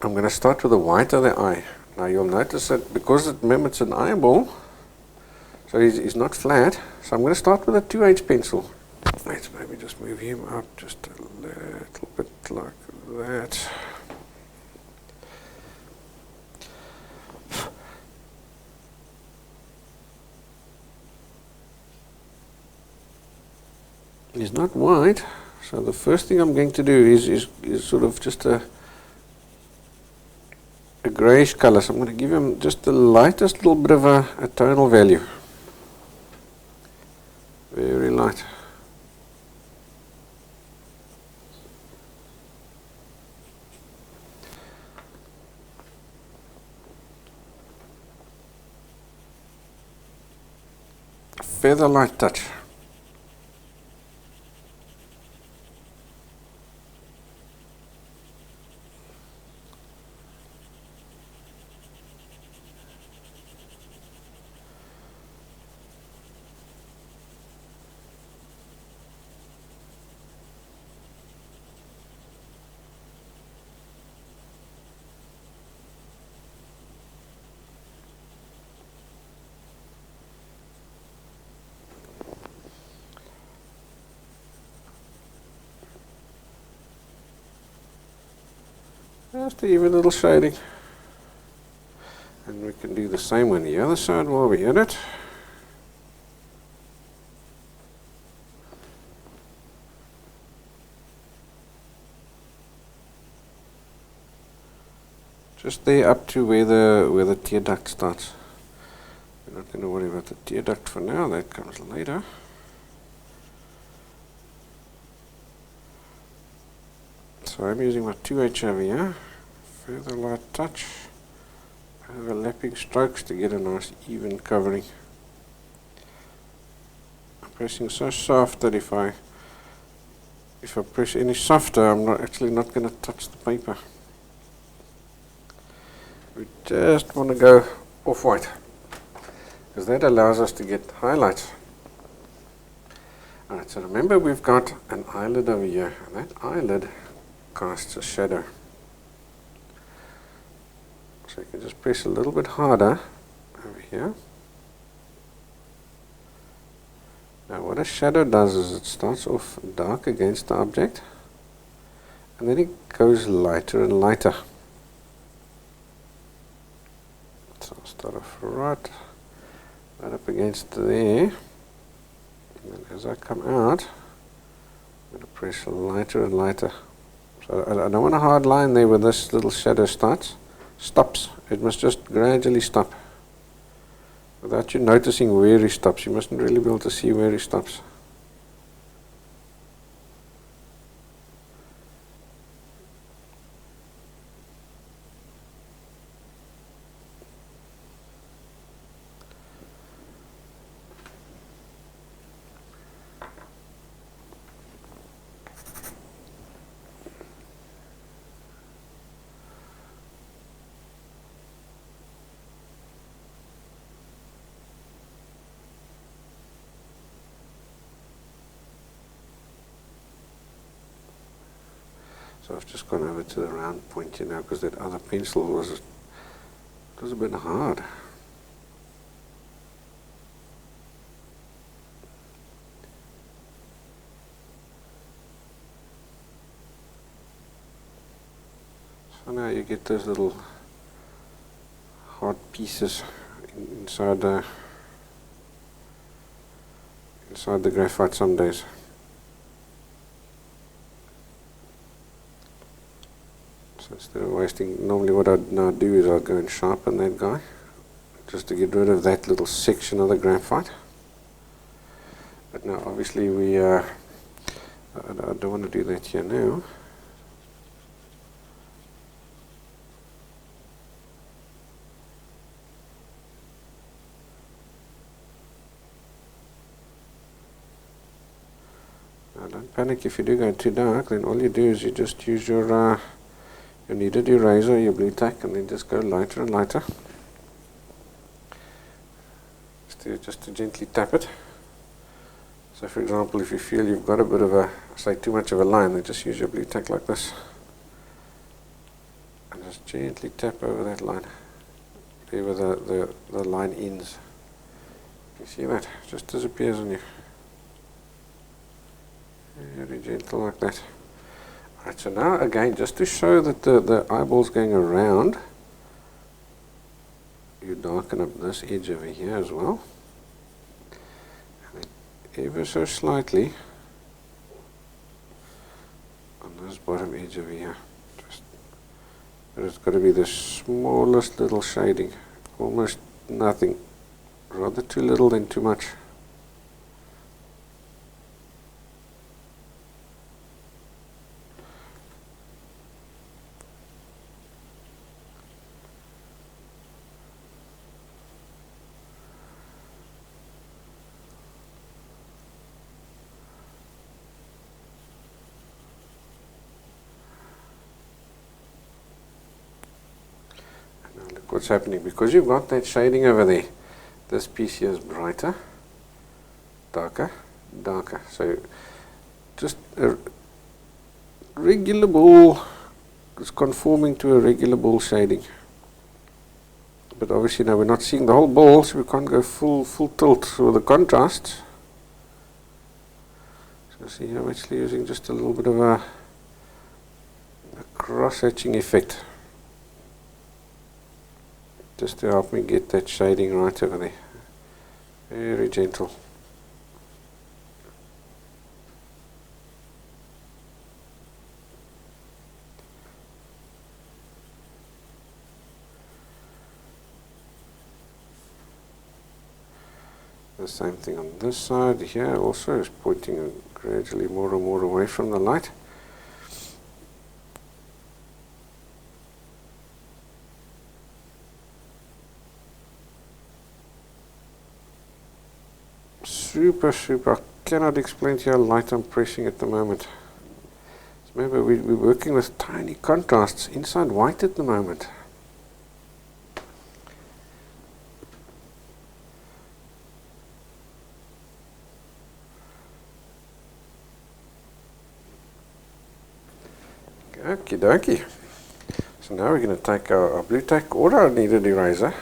I'm going to start with the white of the eye. Now you'll notice that because remember it's an eyeball, so he's not flat, so I'm going to start with a 2H pencil. Let's maybe just move him up just a little bit like that. He's not white, so the first thing I'm going to do is sort of just a greyish color. So I'm going to give him just the lightest little bit of a tonal value. Very light. Feather light touch. Just even a little shading. And we can do the same on the other side while we're at it. Just there up to where the tear duct starts. We're not going to worry about the tear duct for now, that comes later. So I'm using my 2H over here. Feather light touch, overlapping strokes to get a nice even covering. I'm pressing so soft that if I press any softer, I'm actually not going to touch the paper. We just want to go off-white, because that allows us to get highlights. Alright, so remember we've got an eyelid over here, and that eyelid casts a shadow. So you can just press a little bit harder over here. Now what a shadow does is it starts off dark against the object, and then it goes lighter and lighter. So I'll start off right up against there, and then as I come out, I'm going to press lighter and lighter. So I don't want a hard line there where this little shadow stops. It must just gradually stop. Without you noticing where he stops, you mustn't really be able to see where he stops. So I've just gone over to the round point here now because that other pencil was a bit hard. So now you get those little hard pieces inside the graphite some days. So instead of wasting, normally what I'd now do is I'll go and sharpen that guy just to get rid of that little section of the graphite. But now obviously I don't want to do that here now. Now don't panic if you do go too dark, then all you do is you just use your kneaded eraser, your blue tack, and then just go lighter and lighter. Just to gently tap it. So for example, if you feel you've got a bit of too much of a line, then just use your blue tack like this. And Just gently tap over that line, there where the line ends. You see that? It just disappears on you. Very gentle like that. Alright, so now again, just to show that the eyeball's going around, you darken up this edge over here as well. And then ever so slightly on this bottom edge over here. But it's got to be the smallest little shading, almost nothing, rather too little than too much. Look what's happening, because you've got that shading over there. This piece here is brighter, darker, darker. So just a regular ball is conforming to a regular ball shading. But obviously now we're not seeing the whole ball, so we can't go full tilt with the contrast. So see, I'm actually using just a little bit of a cross-hatching effect, just to help me get that shading right over there. Very gentle. The same thing on this side here also, is pointing gradually more and more away from the light. Super, I cannot explain to you how light I'm pressing at the moment. So remember, we're working with tiny contrasts inside white at the moment. Okie dokie. So now we're going to take our blue tack or our kneaded eraser,